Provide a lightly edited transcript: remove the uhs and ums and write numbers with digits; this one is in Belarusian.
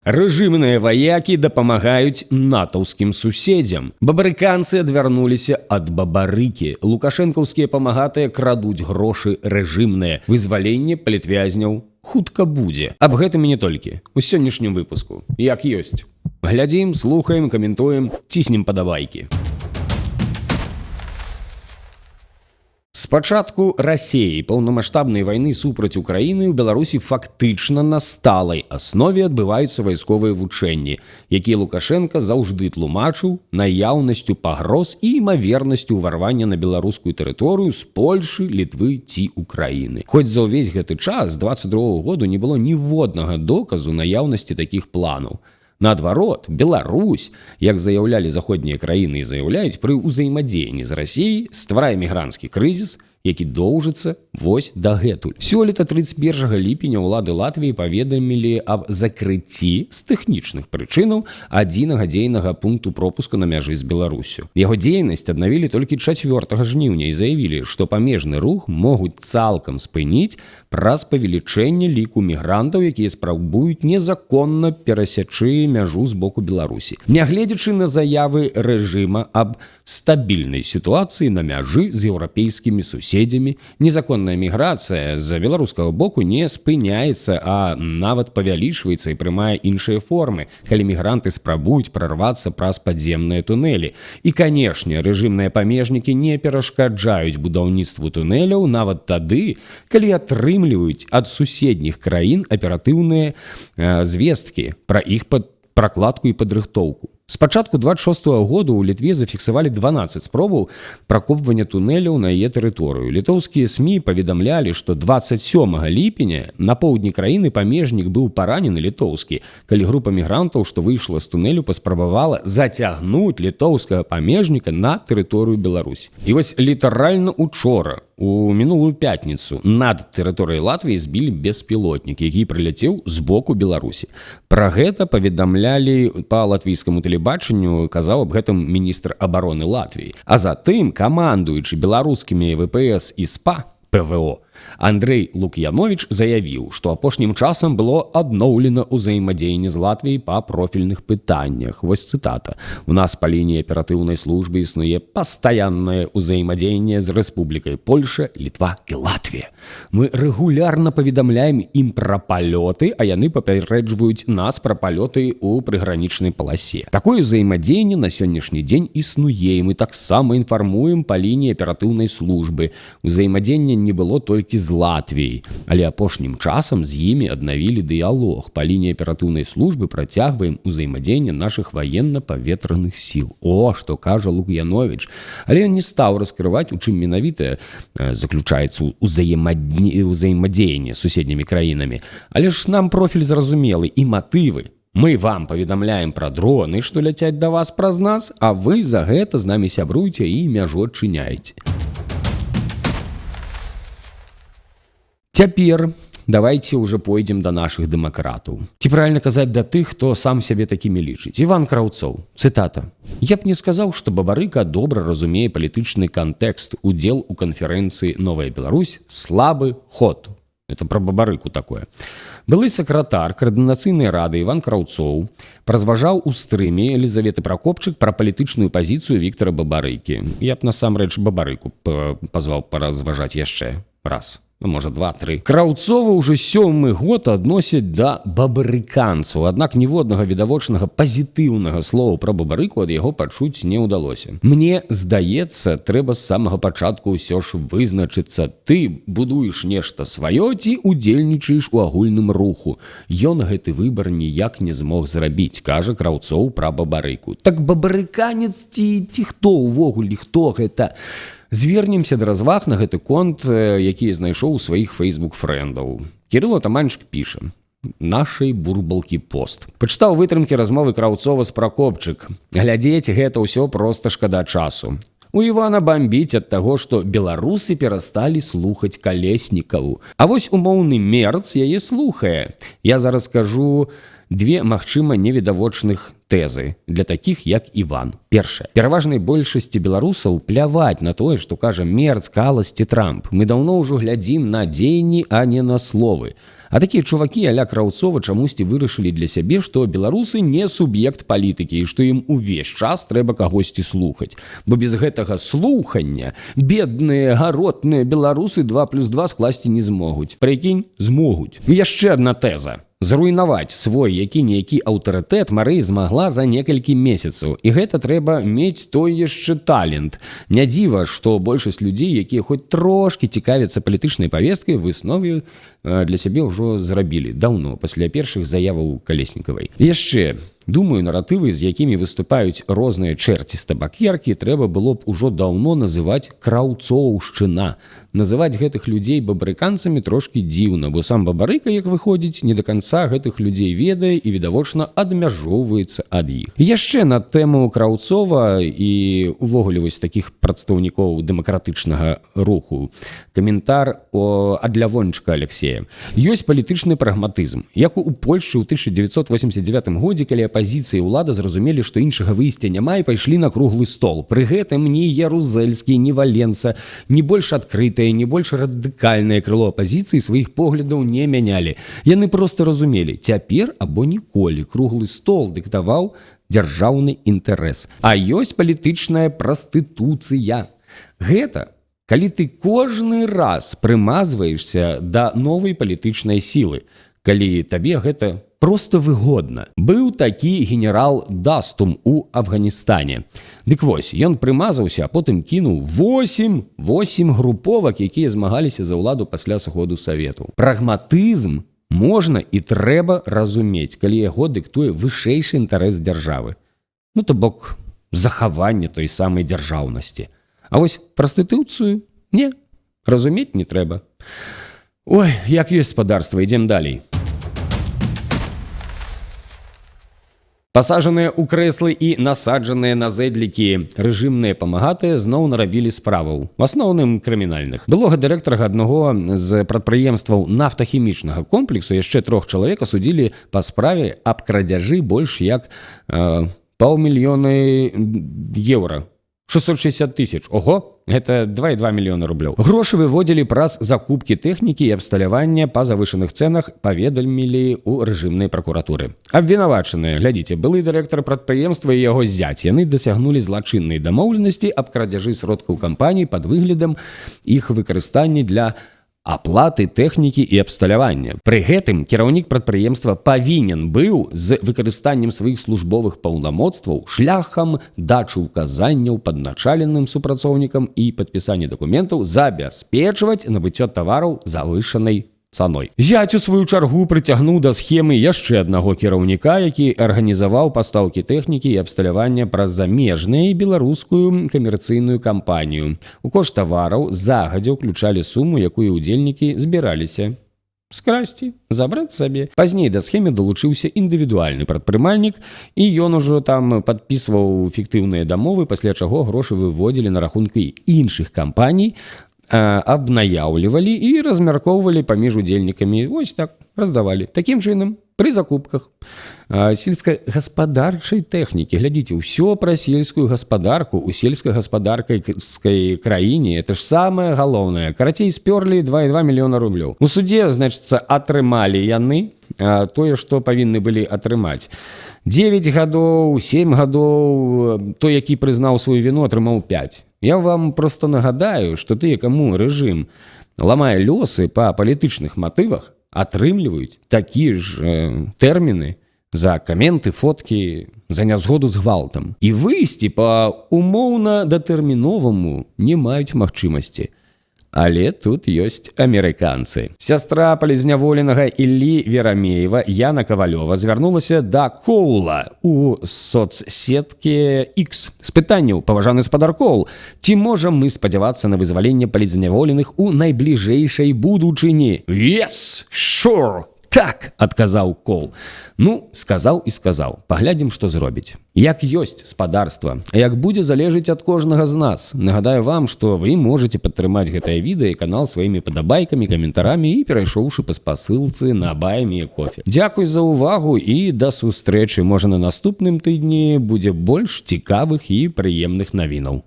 Рэжымныя ваякі дапамагаюць натаўскім суседзям. Бабарыканцы адвярнуліся ад бабарыкі. Лукашэнкаўскія памагатыя крадуць грошы рэжымныя. Вызваленне палітвязняў хутка будзе. Аб гэтым і не толькі. У сённяшнім выпуску. Як ёсць. Глядзім, слухаем, каментуем, ціснем падабайкі. З пачатку Расіі паўнамаштабнай вайны супраць Украіны ў Беларусі фактычна на сталай аснове адбываюцца вайсковыя вучэнні, якія Лукашенка заўжды тлумачыў наяўнасцю пагроз і імавернасцю ўварвання на беларускую тэрыторыю з Польшы, Літвы ці Украіны. Хоць за ўвесь гэты час з 22-го году не было ніводнага доказу наяўнасці такіх планаў. Наадварот, Беларусь, як заяўлялі заходнія краіны і заяўляюць, пры ўзаемадзеянні з Расіяй стварае мігранцкі крызіс, які доўжыцца вось дагэтуль. Сёлета 31 ліпеня ўлады Латвіі паведамілі аб закрыцці з тэхнічных прычынаў адзінага дзейнага пункту пропуску на мяжы з Беларусю. Яго дзейнасць аднавілі толькі 4 жніўня і заявілі, што памежны рух могуць цалкам спыніць праз павелічэнне ліку мігрантаў, якія спрабуюць незаконна перасячы мяжу з боку Беларусі. Нягледзячы на заявы рэжыма аб стабільнай сітуацыі на мяжы з еўрапейскімі суседзямі, незаконная міграцыя з беларускага боку не спыняецца, а нават павялічваецца і прымае іншыя формы, калі мігранты спрабуюць прарвацца праз падземныя тунэлі. І, канешне, рэжымныя памежнікі не перашкаджаюць будаўніцтву тунэляў нават тады, калі атрымліваюць ад суседніх краін аператыўныя звесткі пра іх пракладку і падрыхтоўку. З пачатку 26-го году ў Літве зафіксавалі 12 спробаў пракопвання тунэляў на яе тэрыторыю. Літоўскія СМІ паведамлялі, што 27 ліпеня на поўдні краіны памежнік быў паранены літоўскі, калі група мігрантаў, што выйшла з тунэлю, паспрабавала зацягнуць літоўскага памежніка на тэрыторыю Беларусі. І вось літаральна учора, у мінулую пятніцу, над тэрыторыяй Латвіі збілі беспілотнік, які прыляцеў з боку Беларусі. Пра гэта паведамлялі па латвійскаму тэлебачанню, казаў аб гэтым міністр абароны Латвіі. А затым камандуючы беларускімі ВПС і СПА, ПВО, Андрэй Лук'яновіч заявіў, што апошнім часам было адноўлена ўзаемадзеянне з Латвіяй па профільных пытаннях. Вось цытата. «У нас па лініі аператыўнай службы існуе пастаяннае ўзаемадзеянне з Рэспублікай Польша, Літва і Латвія. Мы рэгулярна паведамляем ім пра палёты, а яны папярэджваюць нас пра палёты ў прыгранічнай паласе. Такое ўзаемадзеянне на сённяшні дзень існуе, і мы таксама інфармуем па лініі аператыўнай службы. Ўзаемадзеяння не было толькі з Латвіяй, але апошнім часам з імі аднавілі дыялог. Па лініі аператыўнай службы працягваем ўзаемадзеянне нашых ваенна-паветраных сіл». О, што кажа Лук'яновіч. Але ён не стаў раскрываць, у чым менавіта заключаецца ўзаемадзеянне з суседнімі краінамі. Але ж нам профіль зразумелы і матывы. Мы вам паведамляем пра дроны, што ляцяць да вас праз нас, а вы за гэта з намі сябруйце і мяжу адчыняеце. Цяпер давайте уже пойдзем да нашых дэмакратаў. Ці правільна казаць да тых, хто сам сябе такімі лічыць. Іван Краўцоў, цытата. «Я б не сказаў, што Бабарыка добра разумее палітычны кантэкст. Удзел у канферэнцыі «Новая Беларусь» слабы ход». Это про Бабарыку такое. Былы сакратар каардынацыйнай рады Іван Краўцоў празважаў у стрыме Елізаветы Пракопчык пра палітычную пазіцыю Віктара Бабарыкі. Я б насамрэч Бабарыку пазваў паразважаць яшчэ раз. Можа, 2-3. Краўцова ўжо 7-мы год адносяць да бабарыканцаў, аднак ніводнага відавочнага пазітыўнага слова пра Бабарыку ад яго пачуць не ўдалося. Мне здаецца, трэба з самага пачатку ўсё ж вызначыцца. Ты будуеш нешта сваё ці удзельнічаеш у агульным руху. Ён гэты выбар ніяк не змог зрабіць, кажа Краўцоў пра Бабарыку. Так бабарыканец ці хто ўвогуле, хто гэта? Звернемся да разваг на гэты конт, які знайшоў у сваіх фэйсбук-фрэндаў. Кірыл Атаманчык піша. Нашай бурбалкі пост. Пачытаў вытрымкі размовы Краўцова з Пракопчык. Глядзець гэта ўсё проста шкада часу. У Івана бамбіць ад таго, што беларусы перасталі слухаць Калеснікаву. А вось умоўны Мерц яе слухае. Я зараз скажу две, магчыма, невідавочных тэзы для такіх, як Іван. Першае. Пераважнай большасці беларусаў пляваць на тое, што кажа Мерц, Калас ці Трамп. Мы даўно ўжо глядзім на дзеянні, а не на словы. А такія чувакі а-ля Краўцова чамусьці вырашылі для сябе, што беларусы не суб'ект палітыкі і што ім увесь час трэба кагосьці слухаць. Бо без гэтага слухання бедныя гаротныя беларусы 2+2 скласці не змогуць. Прыкінь, змогуць. І яшчэ адна тэза. Зруйнаваць свой які-ніякі аўтарытэт Марэй змагла за некалькі месяцаў. І гэта трэба мець той яшчэ талент. Не дзіва, што большасць людзей, якія хоць трошкі цікавяцца палітычнай павесткай, высновы для сябе ўжо зрабілі даўно, пасля першых заяваў Калеснікавай. І яшчэ, думаю, наратывы, з якімі выступаюць розныя чэрці з табакеркі, трэба было б ужо даўно называць краўцоўшчына. Называць гэтых людзей бабрыканцамі трошкі дзіўна, бо сам Бабарыка, як выходзіць, не да канца гэтых людзей ведае і відавочна адмяжоўваецца ад іх. І яшчэ на тэму Краўцова і увогуле вось такіх прадстаўнікоў дэмакратычнага руху. Каментар ад Лявончыка Алексея. Ёсць палітычны прагматызм. Як у Польшчы ў 1989 годзе, калі апазіцыя і ўлада зразумелі, што іншага выйсця няма і пайшлі на круглы стол. Пры гэтым ні Ярузельскі, ні Валенса, ні больш адкрытае, ні больш радыкальнае крыло апазіцыі сваіх поглядаў не мянялі. Яны проста разумелі, цяпер або ніколі круглы стол дыктаваў дзяржаўны інтарэс. А ёсць палітычная прастытуцыя. Гэта калі ты кожны раз прымазваешся да новай палітычнай сілы, калі табе гэта просто выгодна. Быў такі генерал Дастум у Афганістане. Дык вось, ён прымазаўся, а потым кінуў 8 груповак, якія змагаліся за ўладу пасля сыходу Савету. Прагматызм можна і трэба разумець, калі яго дыктуе вышэйшы інтарэс дзяржавы. Ну, то бок, захаванне той самай дзяржаўнасці. А вось прастытуцыю не, разумець не трэба. Ой, як ёсць спадарства, ідзем далей. Пасажаныя ў крэслы і насаджаныя на зэдлікі рэжымныя памагатыя зноў нарабілі справаў, в асноўным крымінальных. Былога дырэктара аднаго з прадпрыемстваў нафтахімічнага комплексу яшчэ 3 чалавек асудзілі па справе аб крадзяжы больш як 500 000 еўра. 660 000. Ого, гэта 2,2 мільёна рублёў. Грошы выводзілі праз закупкі тэхнікі і абсталявання па завышаных цэнах, паведамілі ў рэжымнай пракуратуры. Абвінавачаныя, глядзіце, былы дырэктар прадпрыемства і яго зяць. Яны дасягнулі злачыннай дамоўленасці аб крадзяжы сродкаў кампаній пад выглядам іх выкарыстання для аплаты тэхнікі і абсталявання. Пры гэтым кіраўнік прадпрыемства павінен быў з выкарыстаннем сваіх службовых паўнамоцтваў шляхам дачы ўказанняў падначаленым супрацоўнікам і падпісання дакументаў забяспечваць набыццё тавараў завышанай цаной. Зяць у сваю чаргу прыцягнуў да схемы яшчэ аднаго кіраўніка, які арганізаваў пастаўкі тэхнікі і абсталявання праз замежную і беларускую камерцыйную кампанію. У кошт тавараў загадзя ўключалі суму, якую ўдзельнікі збіраліся скрасці, забраць сабе. Пазней да схемы далучыўся індывідуальны прадпрымальнік, і ён ужо там падпісваў фіктыўныя дамовы, пасля чаго грошы выводзілі на рахункі іншых кампаній, абнаяўлівалі і размяркоўвалі паміж удзельнікамі. Ось так, раздавалі. Такім чынам, пры закупках сельскагаспадарчай тэхнікі. Глядзіце, ўсё пра сельскую гаспадарку ў сельскагаспадаркай краіне. Это ж самае галоўнае. Карацей, спёрлі 2,2 мільёна рублёў. У судзе, значыцца, атрымалі яны тое, што павінны былі атрымаць. 9 гадоў, 7 гадоў, той, які прызнаў сваю віну, атрымаў 5. Я вам просто нагадаю, што тыя, каму рэжым ламае лёсы па палітычных матывах, атрымліваюць такія ж тэрміны за каменты, фоткі, за нязгоду з гвалтам. І выйсці па умоўна датэрміноваму не маюць магчымасці. Але тут ёсць амерыканцы. Сястра палізняволенага Іллі Верамеева Яна Кавалёва звярнулася да Коула у соцсетке X з пытанняў: паважаны спадар Коул, ці можам мы спадзявацца на вызваленне палізняволеных у найбліжэйшай будучыні? Yes, sure! Так, адказаў Кол. Ну, сказаў і сказаў. Паглядзім, што зробіць. Як ёсць спадарства, а як будзе залежыць ад кожнага з нас. Нагадаю вам, што вы можете падтрымаць гэтае відэа і канал сваімі падабайкамі, каментарамі і перайшоўшы па спасылцы на Buy Me a Coffee. Дзякуй за ўвагу і да сустрэчы. Можа, на наступным тыдні будзе больш цікавых і прыемных навінаў.